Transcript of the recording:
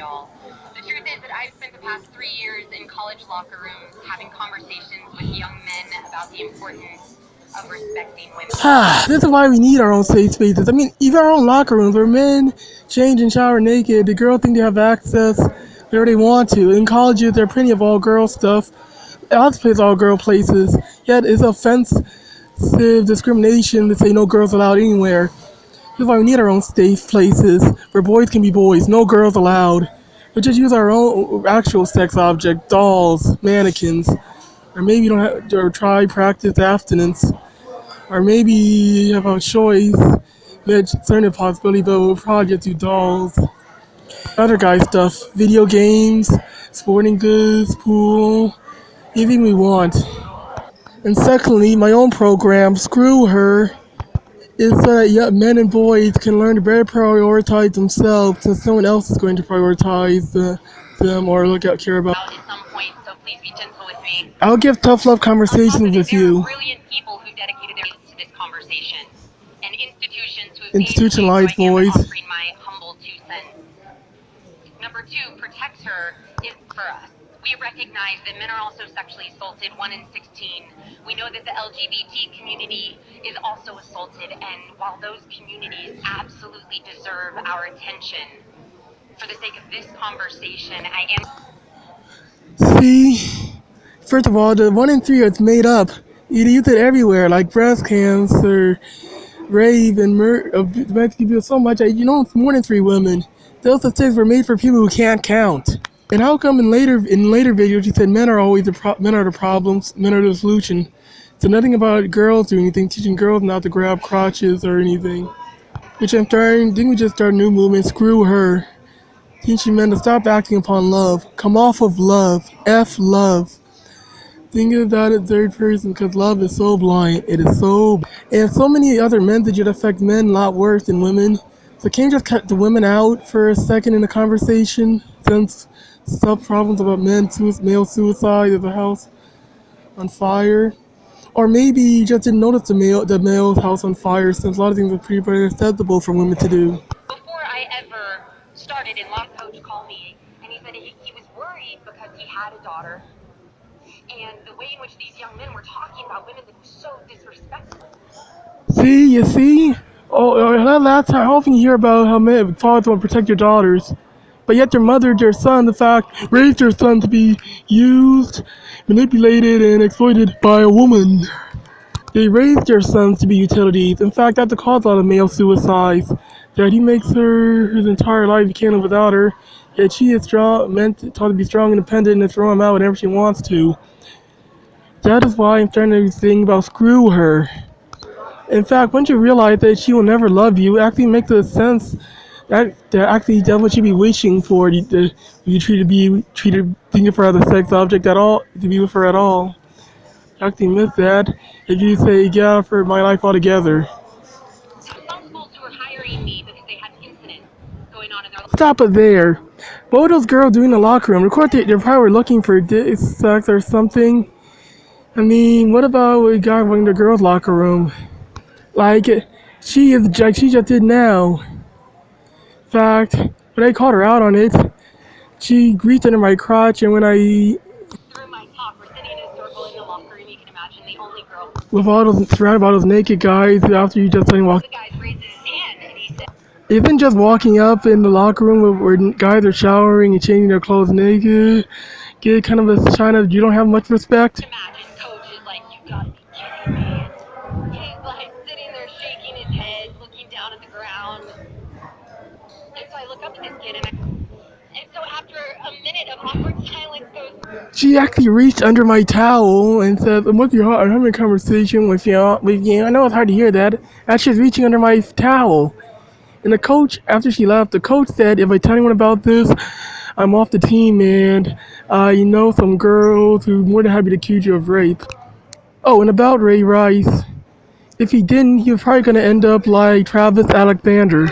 y'all. The truth is that I've spent the past 3 years in college locker rooms having conversations with young men about the importance of respecting women. This is why we need our own safe spaces. I mean, even our own locker rooms where men change and shower naked. The girls think they have access wherever they want to. In colleges, there are plenty of all-girl stuff. Lots of places, all-girl places. Yet it's offensive discrimination to say no girls allowed anywhere. This is why we need our own safe places where boys can be boys, no girls allowed. We just use our own actual sex object, dolls, mannequins, or maybe you don't have or try practice abstinence, or maybe you have a choice. There's certain possibility, but we'll probably just do dolls, other guy stuff, video games, sporting goods, pool, anything we want. And secondly, my own program, Screw Her, is so that men and boys can learn to better prioritize themselves since someone else is going to prioritize them or care about. At some point, so please be gentle with me. I'll give tough love conversations with you. There are brilliant people who dedicated their lives to this conversation, and institutions who have Institutionalized boys. offering my humble 2 cents. Number 2, protect her is for us. We recognize that men are also sexually assaulted, 1 in 16. We know that the LGBT community is also assaulted, and while those communities absolutely deserve our attention, for the sake of this conversation, I am... See, first of all, the 1 in 3 is made up. You use it everywhere, like breast cancer, rape, and murder. People so much. It's more than 3 women. Those statistics were made for people who can't count. And how come in later videos you said men are always men are the problems, men are the solution? So nothing about girls or anything, teaching girls not to grab crotches or anything. Which I'm starting. Think we just start a new movement. Screw her. Teaching men to stop acting upon love. Come off of love. F love. Think about it third person because love is so blind. It is so. And so many other mensages affect men a lot worse than women. So can't you just cut the women out for a second in the conversation since sub problems about male suicide of the house on fire, or maybe you just didn't notice the male house on fire since a lot of things are pretty very acceptable for women to do. Before I ever started in law, coach called me and he said he was worried because he had a daughter, and the way in which these young men were talking about women that was so disrespectful. You see? That's how often you hear about how fathers want to protect your daughters. But yet their son, raised their son to be used, manipulated, and exploited by a woman. They raised their sons to be utilities. In fact, that's the cause of a lot of male suicides. That he makes her his entire life, he can't live without her. Yet she is taught to be strong, independent, and throw him out whenever she wants to. That is why I'm starting to think about screw her. In fact, once you realize that she will never love you, it actually makes a sense that actually that's what you'd be wishing for. You treated thinking of her as a sex object at all, to be with her at all. You actually miss that if you say get out of my life altogether. Some schools who were hiring me because they had incidents going on in their... Stop it there. What were those girls doing in the locker room? Of course, they're probably looking for sex or something. I mean, what about a guy in the girls' locker room? Like, she just did now. In fact, when I called her out on it, she reached under my crotch, and when I... Through my talk, we're sitting in a circle in the locker room, you can imagine, the only girl... surrounded by those naked guys after you just suddenly walked... The guy raised his hand, and he said... Isn't just walking up in the locker room where guys are showering and changing their clothes naked, get kind of a sign of you don't have much respect? Imagine Coach is like, you gotta be kidding me. He's like sitting there shaking his head, looking down at the ground. And so I look up at this kid, and so after a minute of awkward silence goes... She actually reached under my towel and said, I'm having a conversation with you. I know it's hard to hear that. As she's reaching under my towel. And the coach, after she left, the coach said, if I tell anyone about this, I'm off the team, and I know some girls who are more than happy to accuse you of rape. Oh, and about Ray Rice, if he didn't, he was probably going to end up like Travis Alexander.